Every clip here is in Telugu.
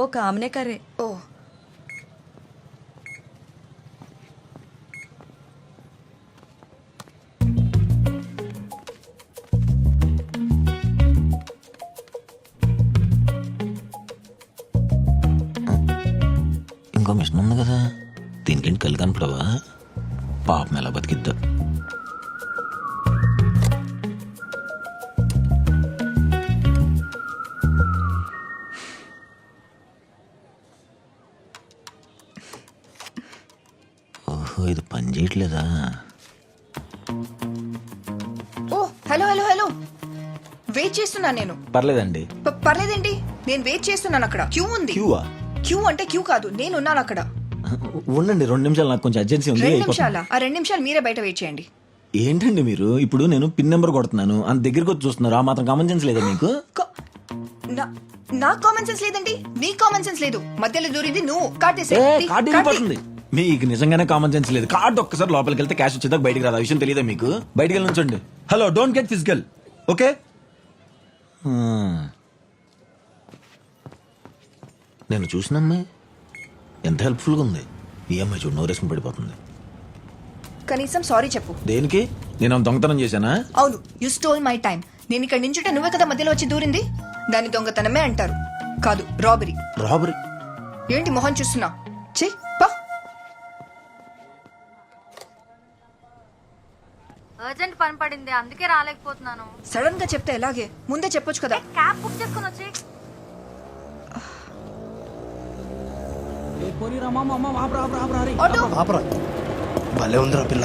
ఓ కామనే కర్రే. ఓ ఇంకో మిషన్ ఉంది కదా, దీనికేంటి కళ్ళు కనపడవా? పాపం ఎలా బతికిద్దా. ఓహో, ఇది పని చేయట్లేదా? ఓ హలో హలో హలో వెయిట్ చేస్తున్నా నేను. పర్లేదండి. పర్లేదేంటి, నేను వెయిట్ చేస్తున్నాను. అక్కడ క్యూ ఉంది. క్యూవా? క్యూ అంటే క్యూ కాదు, నేను ఉన్నాను అక్కడ. ఉండండి, 2 నిమిషాలు, నాకు కొంచెం అర్జెన్సీ ఉంది. 2 నిమిషాలా? ఆ 2 నిమిషాలు మీరే బయట వెయిట్ చేయండి. ఏంటండి మీరు? ఇప్పుడు నేను పిన్ నెంబర్ కొడుతున్నాను, అంత దగ్గరికి వచ్చి చూస్తున్నారు. ఆ మాత్రం కామన్ సెన్స్ లేదా మీకు? నా కామన్ సెన్స్ లేదండి, నీ కామన్ సెన్స్ లేదు. మధ్యలో దూరింది నువ్వు. కార్డు వెళ్ళిపోతుంది. మీకు నిజంగానే కామన్ సెన్స్ లేదు. కార్డు ఒక్కసారి లోపలికి వెళ్తే క్యాష్ వచ్చేదాకా బయటికి రాదు. ఆ విషయం తెలియదా మీకు? బయటికి వెళ్ళి ఉంచండి. Hello, don't get physical, okay? నేను చూసిన అమ్మాయి ఎంత హెల్ప్ఫుల్గా ఉంది. ఈ అమ్మాయి చూడు, నోరేసుకుని పడిపోతుంది. కనీసం సారీ చెప్పు. దేనికి? నేను ఆమె దొంగతనం చేశానా? అవును, యు స్టోల్ మై టైం. నేను ఇక్కడ నించుంటే నువ్వే కదా మధ్యలో వచ్చి దూరింది. దాన్ని దొంగతనమే అంటారు, కాదు రాబరీ. రాబరీ? ఏంటి మొహం చూస్తున్నా? చెయ్ పా. అర్జెంట్ పని పడింది, అందుకే రాలేకపోతున్నాను. సడన్ గా చెప్తే ఎలాగే? ముందే చెప్పొచ్చు కదా. క్యాబ్ బుక్ చేసుకుని వచ్చి. ఆటో ఆపరా, భలే ఉందిరా పిల్ల.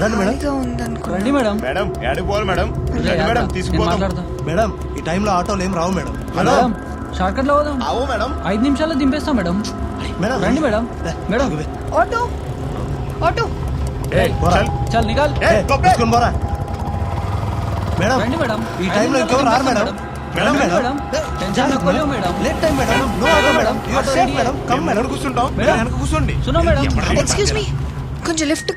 రండి మేడం. ఖాళీగా ఉందనుకో. రండి మేడం. మేడం ఏడికి పోవాలి మేడం? రండి మేడం, తీసుకుపోతాం. మేడం ఈ టైంలో ఆటోలు ఏం రావు మేడం. మేడం షార్ట్ కట్ లో పోదాం. అవు మేడం. 5 నిమిషాల్లో దింపేస్తాం మేడం. మేడం రండి మేడం. మేడం ఆటో ఆటో చల్ నికాల్. తీసుకొని పోరా మేడం. రండి మేడం. ఈ టైంలో ఇంకెవరు రారు మేడం. మేడం మేడం టెన్షన్ తక్కువ madam. Late time madam. No auto madam. You are safe madam. Come madam. కూర్చుంటాం. మేడం వెనక కూర్చోండి. సునో మేడం. ఎక్స్క్యూజ్ మీ, కొంచెం లిఫ్ట్.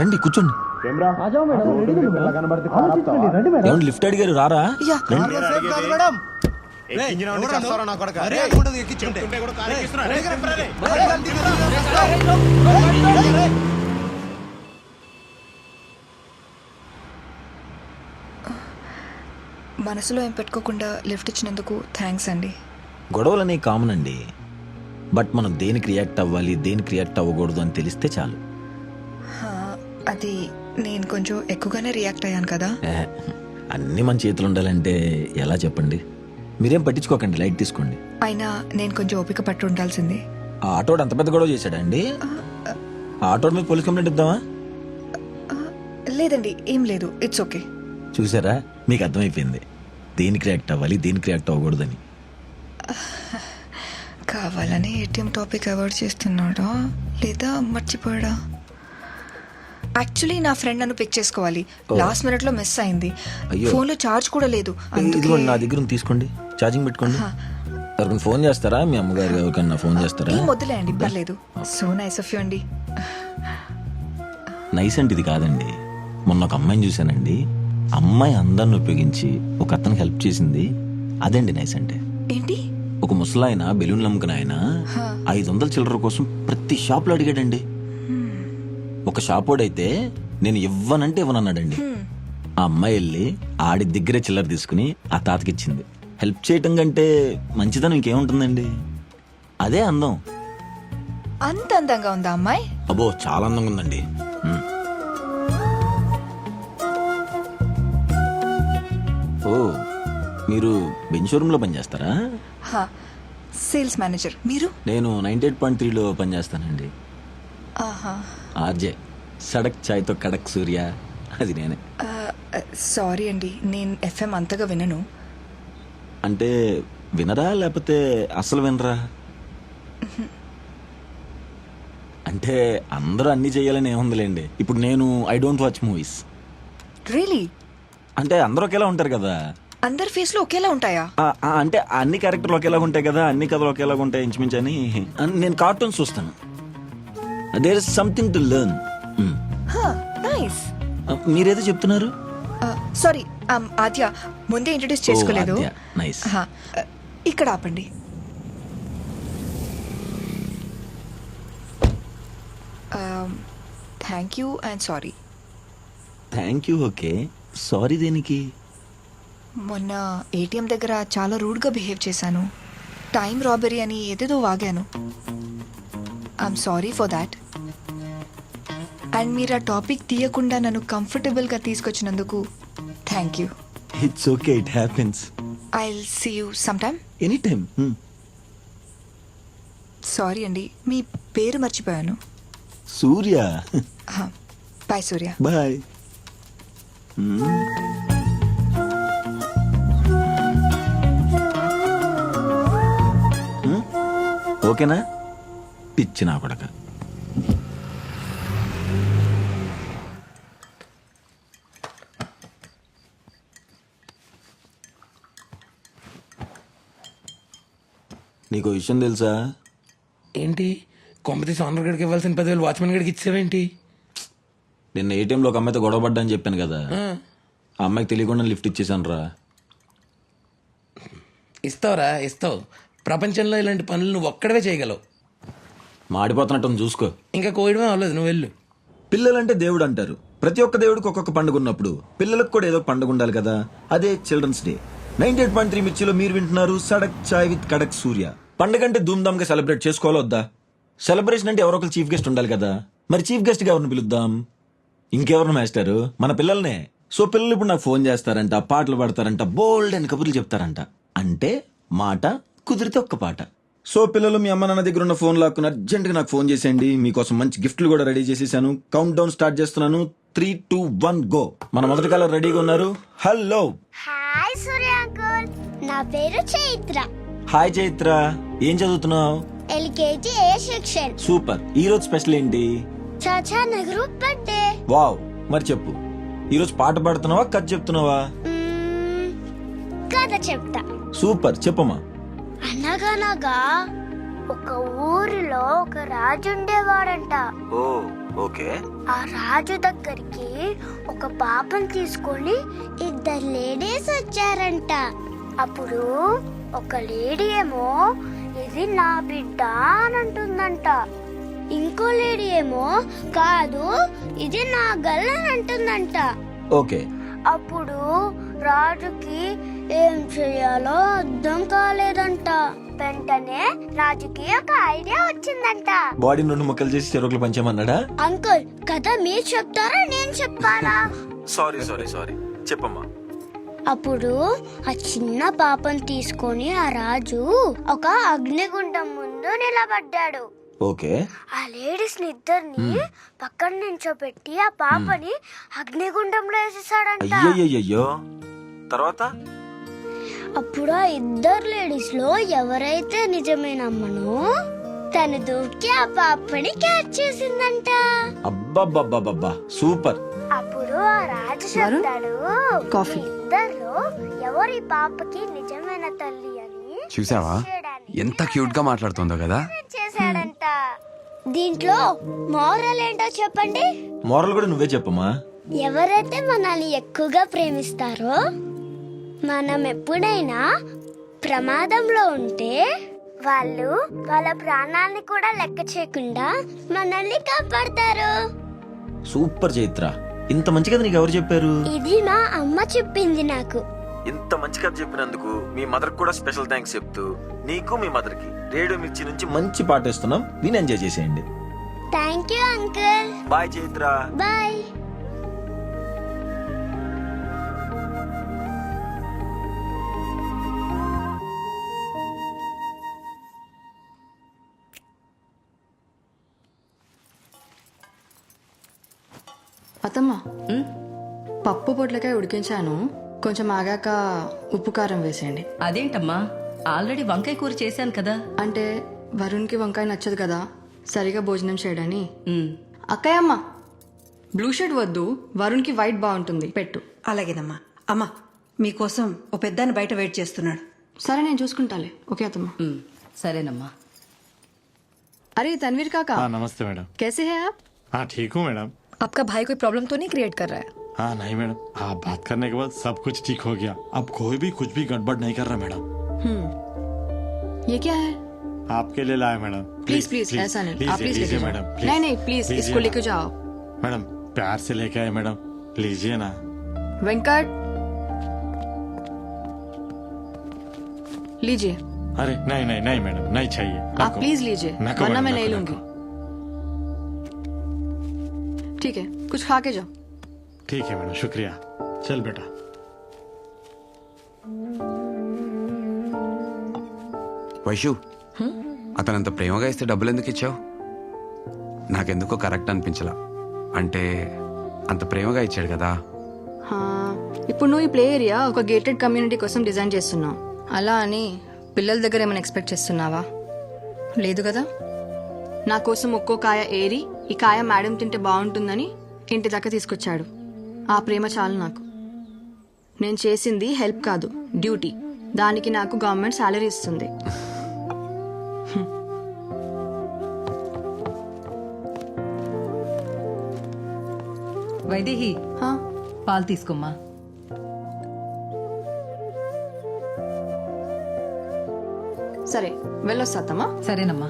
రండి, కూర్చోండి. ఏమండి లిఫ్ట్ అడిగారు, రారా? యా. సేఫ్ కాదు మేడం. ఎక్కించిన వాడిని చేస్తారా నా కొడక? అరే అనుకుంటది ఎక్కించుంటే కూడా కారు ఎక్కిస్తున్నా. మనసులో ఏం పెట్టుకోకుండా లిఫ్ట్ ఇచ్చినందుకు థ్యాంక్స్ అండి. గొడవలు అనేవి కామన్ అండి. బట్ మనం దేనికి రియాక్ట్ అవ్వాలి, దేనికి రియాక్ట్ అవ్వకూడదు అని తెలిస్తే చాలు. అది నేను కొంచెం ఎక్కువగానే రియాక్ట్ అయ్యాను కదా. అన్నీ మన చేతులు ఉండాలంటే ఎలా చెప్పండి? మీరేం పట్టించుకోకండి, లైట్ తీసుకోండి. అయినా నేను కొంచెం ఓపిక పట్టు ఉండాల్సింది. ఆ ఆటోడు అంత పెద్ద గొడవ చేశాడా అండి? ఆ ఆటోడు మీద పోలీస్ కంప్లైంట్ ఇద్దామా? లేదండి, ఏం లేదు, ఇట్స్ ఓకే. చూసారా, మీకు అర్థమైపోయింది దేనికి రియాక్ట్ అవ్వాలి, దేనికి రియాక్ట్ అవ్వకూడదని. కావాలని ఏటీఎం టాపిక్ అవాయిడ్ చేస్తున్నాడా లేదా మర్చిపోయాడా? యాక్చువల్లీ నా ఫ్రెండ్ నన్ను పిక్ చేసుకోవాలి, లాస్ట్ మినిట్ లో మిస్ అయింది. అయ్యో. ఫోన్ లో చార్జ్ కూడా లేదు. ఇదిగోండి, నా దగ్గర ఉంది, తీసుకోండి, ఛార్జింగ్ పెట్టుకోండి. ఎవరికైనా ఫోన్ చేస్తారా? మీ అమ్మగారు ఎవరికైనా ఫోన్ చేస్తారా? ఏం వద్దులే అండి, పర్లేదు. సో నైస్ ఆఫ్ యూ అండి. నైస్ అంటే ఇది కాదండి. మొన్న ఒక అమ్మాయిని చూశానండి, అమ్మాయి అందాన్ని ఉపయోగించి ఒక అతనికి హెల్ప్ చేసింది. అదండి నైస్ అంటే. ఏంటి? ఒక ముసలాయన బెలూన్లు అమ్ముకుని ఆయన 500 చిల్లర కోసం ప్రతి షాప్ లో అడిగాడండి. ఒక షాప్ వాడైతే నేను ఇవ్వనంటే ఇవ్వనన్నాడండి. ఆ అమ్మాయి వెళ్ళి ఆడి దగ్గరే చిల్లర తీసుకుని ఆ తాతకిచ్చింది. హెల్ప్ చేయటం కంటే మంచిదనం ఇంకేముంటుందండి? అదే అందం. అంత అందంగా ఉందా అమ్మాయి? అబ్బో, చాలా అందంగా ఉందండి. ఓ, మీరు బెంచ్ షోరూమ్ లో పనిచేస్తారా? Sales manager. మీరు? నేను 98.3లో పనిచేస్తానండి. ఆర్జే, సడక్ ఛాయ్తో కడక్ సూర్య, అది నేనే. సారీ అండి, నేను ఎఫ్ఎం అంతగా వినను. అంటే వినరా లేకపోతే అసలు వినరా? అంటే అందరూ అన్ని చేయాలని ఏముందిలేండి. ఇప్పుడు నేను I don't watch movies. Really? అంటే అందరూ ఒకేలా ఉంటారు కదా. అందరి ఫేస్ లో ఒకేలా ఉంటాయా? అంటే అన్ని క్యారెక్టర్లు ఒకేలాగా ఉంటాయి కదా, అన్ని కథలు ఒకేలాగా ఉంటాయి ఇంచుమించు అని. నేను కార్టూన్స్ చూస్తాను. There is something to learn. Nice. మీరేదో చెప్తున్నారు? సారీ ఆద్య, ముందే ఇంట్రడ్యూస్ చేసుకోలేదు. నైస్. ఆహా, ఇక్కడ ఆపండి. Thank you and sorry. Thank you. Okay, sorry దేనికి? మొన్న ఏటీఎం దగ్గర చాలా రూడ్గా బిహేవ్ చేశాను. టైం రాబరీ అని ఏదేదో వాగాను. I'm sorry for that. And మీరు ఆ టాపిక్ తీయకుండా నన్ను కంఫర్టబుల్గా తీసుకొచ్చినందుకు thank you. It's okay, it happens. I will see you some time. Any time. Sorry అండి, మీ పేరు మర్చిపోయాను. సూర్య. బాయ్ సూర్య. బాయ్. ఓకేనా? పిచ్చి నా కొడక. నీకు విషయం తెలుసా? ఏంటి కొంపతీసి ఓనర్ గడికి ఇవ్వాల్సిన 10,000 వాచ్మెన్ గడికి ఇచ్చావేంటి? నిన్న ఏటీఎంలో ఒక అమ్మాయితో గొడవ పడ్డా అని చెప్పాను కదా, ఆ అమ్మాయికి తెలియకుండా లిఫ్ట్ ఇచ్చేసాను రా. ఇస్తావురా, ఇస్తావు. ప్రపంచంలో ఇలాంటి పనులు నువ్వు ఒక్కడవే చేయగలవు. మాడిపోతున్నట్టు చూసుకో. ఇంకా కోయడమే అవ్వలేదు, నువ్వు వెళ్ళు. పిల్లలంటే దేవుడు అంటారు. ప్రతి ఒక్క దేవుడికి ఒక్కొక్క పండుగ ఉన్నప్పుడు పిల్లలకు కూడా ఏదో పండుగ ఉండాలి కదా. అదే చిల్డ్రన్స్ డే. 98.3 మిర్చిలో మీరు వింటున్నారు సడక్ చాయ్ విత్ కడక్ సూర్య. పండుగ అంటే ధూమ్ధామ్ గా సెలబ్రేట్ చేసుకోవాలో వద్దా? సెలబ్రేషన్ అంటే ఎవరో ఒకరు చీఫ్ గెస్ట్ ఉండాలి కదా. మరి చీఫ్ గెస్ట్ గా ఎవరిని పిలుద్దాం? ఇంకెవరిని మాస్టారు? మన పిల్లల్నే. సో పిల్లలు ఇప్పుడు నాకు ఫోన్ చేస్తారంట, పాటలు పాడతారంట, బోల్డ్ అని కబుర్లు చెప్తారంట. అంటే మాట కుదిరితే ఒక్క పాట. సో పిల్లలు మీ అమ్మ నాన్న దగ్గర ఉన్న ఫోన్ లాక్కుని అర్జెంట్గా నాకు ఫోన్ చేసేయండి. మీకోసం మంచి గిఫ్ట్లు కూడా రెడీ చేసేసాను. కౌంట్ డౌన్ స్టార్ట్ చేస్తున్నాను. 3, 2, 1 గో. మన మొదటి కాలర్ రెడీగా ఉన్నారు. హలో. హాయ్ సూర్య అంకుల్, నా పేరు చైత్ర. హాయ్ చైత్ర, ఏం చదువుతున్నావు? ఎల్కేజీ ఏ సెక్షన్. సూపర్. ఈ రోజు స్పెషల్ ఏంటి? చాచా నగరు బర్త్డే. వావ్. మరి చెప్పు, ఈ రోజు పాట పాడుతున్నావా, కథ చెప్తున్నావా? కథ చెప్తా. సూపర్, చెప్పమ్మా. అనగనగా ఒక ఊరిలో ఒక రాజు ఉండేవాడంట. ఓ ఓకే. ఆ రాజు దగ్గరికి ఒక పాపను తీసుకొని 2 లేడీస్ వచ్చారంట. అప్పుడు ఒక లేడీ ఏమో ఇది నా బిడ్డ అని అంటుందంట. ఇంకో లేడీ ఏమో కాదు ఇది నా గల్ అని అంటుందంట. ఓకే. అప్పుడు రాజుకి ఏం చెయ్యాలో అర్థం కాలేదంట. వెంటనే రాజుకి ఒక ఐడియా వచ్చిందంట. బాడీ 2 ముక్కలు చేసి చెరుకులు పంచామన్నాడా? అంకుల్, కథ మీరు చెప్తారా నేను చెప్పాలా? సారీ చెప్పమ్మా. అప్పుడు ఆ చిన్న పాపను తీసుకొని ఆ రాజు ఒక అగ్నిగుండం ముందు నిలబడ్డాడు. ఓకే. ఆ లేడీస్ ఇద్దరిని పక్కన నించోబెట్టి ఆ పాపని అగ్నిగుండంలో వేసేసాడంట. అయ్యయ్యో. తర్వాత? అప్పుడు ఆ 2 లేడీస్ లో ఎవరైతే నిజమైన అమ్మనో తను దూకి ఆ పాపని క్యాచ్ చేసిందంట. అబ్బబ్బబ్బబ్బబ్బా, సూపర్. అప్పుడు ఆ రాజు చెప్తాడు, కాఫీ. ఇద్దరు ఎవరి పాపకి నిజమైన తల్లి అని చూసావా ఎంత క్యూట్ గా మాట్లాడుతుందో కదా. చేశాడంట. దీంట్లో మోరల్ ఏంటో చెప్పండి. మోరల్ కూడా నువ్వే చెప్పమ్మా. ఎవరైతే మనల్ని ఎక్కువగా ప్రేమిస్తారో మనం ఎప్పుడైనా ప్రమాదంలో ఉంటే వాళ్ళు వాళ్ళ ప్రాణాలని కూడా లెక్క చేయకుండా మనల్ని కాపాడతారు. సూపర్ చైత్ర, ఇంత మంచి కథ నీకు ఎవరు చెప్పారు? ఇది మా అమ్మ చెప్పింది నాకు. ఇంత మంచి కథ చెప్పినందుకు మీ మదర్ కూడా స్పెషల్ థ్యాంక్స్ చెప్తూ నీకు మీ మదర్ కి రేడియో మిర్చి నుంచి మంచి పాట ఇస్తున్నాం, విని ఎంజాయ్ చేసేయండి. Thank you uncle. Bye Chaitra. Bye. అత్తమ్మ, పప్పు పొట్లకాయ ఉడికించాను, కొంచెం ఆగాక ఉప్పు కారం వేసేయండి. అదేంటమ్మా, ఆల్రెడీ వంకాయ కూర చేశాను కదా. అంటే వరుణ్కి వంకాయ నచ్చదు కదా, సరిగా భోజనం చేయడని. ఉమ్. అక్కయ్యమ్మ, బ్లూ షర్ట్ వద్దు, వరుణ్కి వైట్ బాగుంటుంది, పెట్టు. అలాగేనమ్మా. అమ్మా, మీకోసం ఓ పెద్దాన్ని బయట వెయిట్ చేస్తున్నాడు. సరే, నేను చూసుకుంటాలే. ఓకే అత్తమ్మ. సరేనమ్మా. अरे तनवीर काका, नमस्ते मैडम. कैसे हैं आप? हाँ ठीक हूँ मैडम. आपका भाई कोई प्रॉब्लम तो नहीं क्रिएट कर रहा है? हाँ नहीं मैडम, आप बात करने के बाद सब कुछ ठीक हो गया। अब कोई भी कुछ भी गड़बड़ नहीं कर रहा मैडम। ये क्या है? आपके लिए लाया मैडम। प्लीज प्लीज ऐसा नहीं, आप प्लीज लेके मैडम। जाओ। नहीं नहीं प्लीज इसको लेके जाओ। मैडम प्यार से लेके आए मैडम, लीजिए ना। वेंकट लीजिए, अरे नहीं नहीं नहीं मैडम, नहीं चाहिए। आप नको। प्लीज लीजिए नको वरना मैडम, मैं नको, नहीं नको। लूंगी। ठीक है, कुछ खा के जाओ। ठीक है मैडम, शुक्रिया। चल बेटा। వైషు అతనంత ప్రేమగా ఇస్తే డబ్బులు ఎందుకు ఇచ్చావు? నాకెందుకో కరెక్ట్ అనిపించలా. అంటే అంత ప్రేమగా ఇచ్చాడు కదా. ఇప్పుడు నువ్వు ఈ ప్లే ఏరియా ఒక గేటెడ్ కమ్యూనిటీ కోసం డిజైన్ చేస్తున్నావు. అలా అని పిల్లల దగ్గర ఏమైనా ఎక్స్పెక్ట్ చేస్తున్నావా? లేదు కదా. నా కోసం ఒక్కో కాయ ఏరి ఈ కాయ మేడం తింటే బాగుంటుందని ఇంటి దాకా తీసుకొచ్చాడు. ఆ ప్రేమ చాలు నాకు. నేను చేసింది హెల్ప్ కాదు, డ్యూటీ. దానికి నాకు గవర్నమెంట్ శాలరీ ఇస్తుంది. వైదేహి పాలు తీసుకోమ్మా. సరే వెళ్ళొస్తామా? సరేనమ్మా.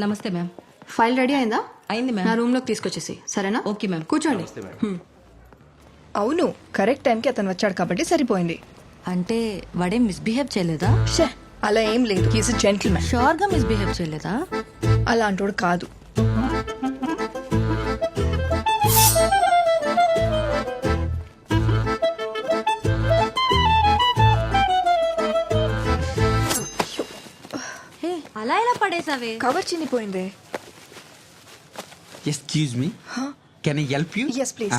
నమస్తే మ్యామ్. ఫైల్ రెడీ అయిందా? అయింది నా మ్యామ్. రూమ్ లోకి తీసుకొచ్చేసి సరేనా? Okay ma'am. కూర్చోండి. అవును, కరెక్ట్ టైంకి అతను వచ్చాడు కాబట్టి సరిపోయింది. అంటే వాడేం మిస్బిహేవ్ చేయలేదా? షే, అలా ఏం లేదు. He's gentleman. షూర్ గా మిస్బిహేవ్ చేయలేదా? అలాంటోడు కాదు. అలా ఎలా పడేసావే? కవర్ చినిపోయిందే. Excuse me, can I help you? Yes please.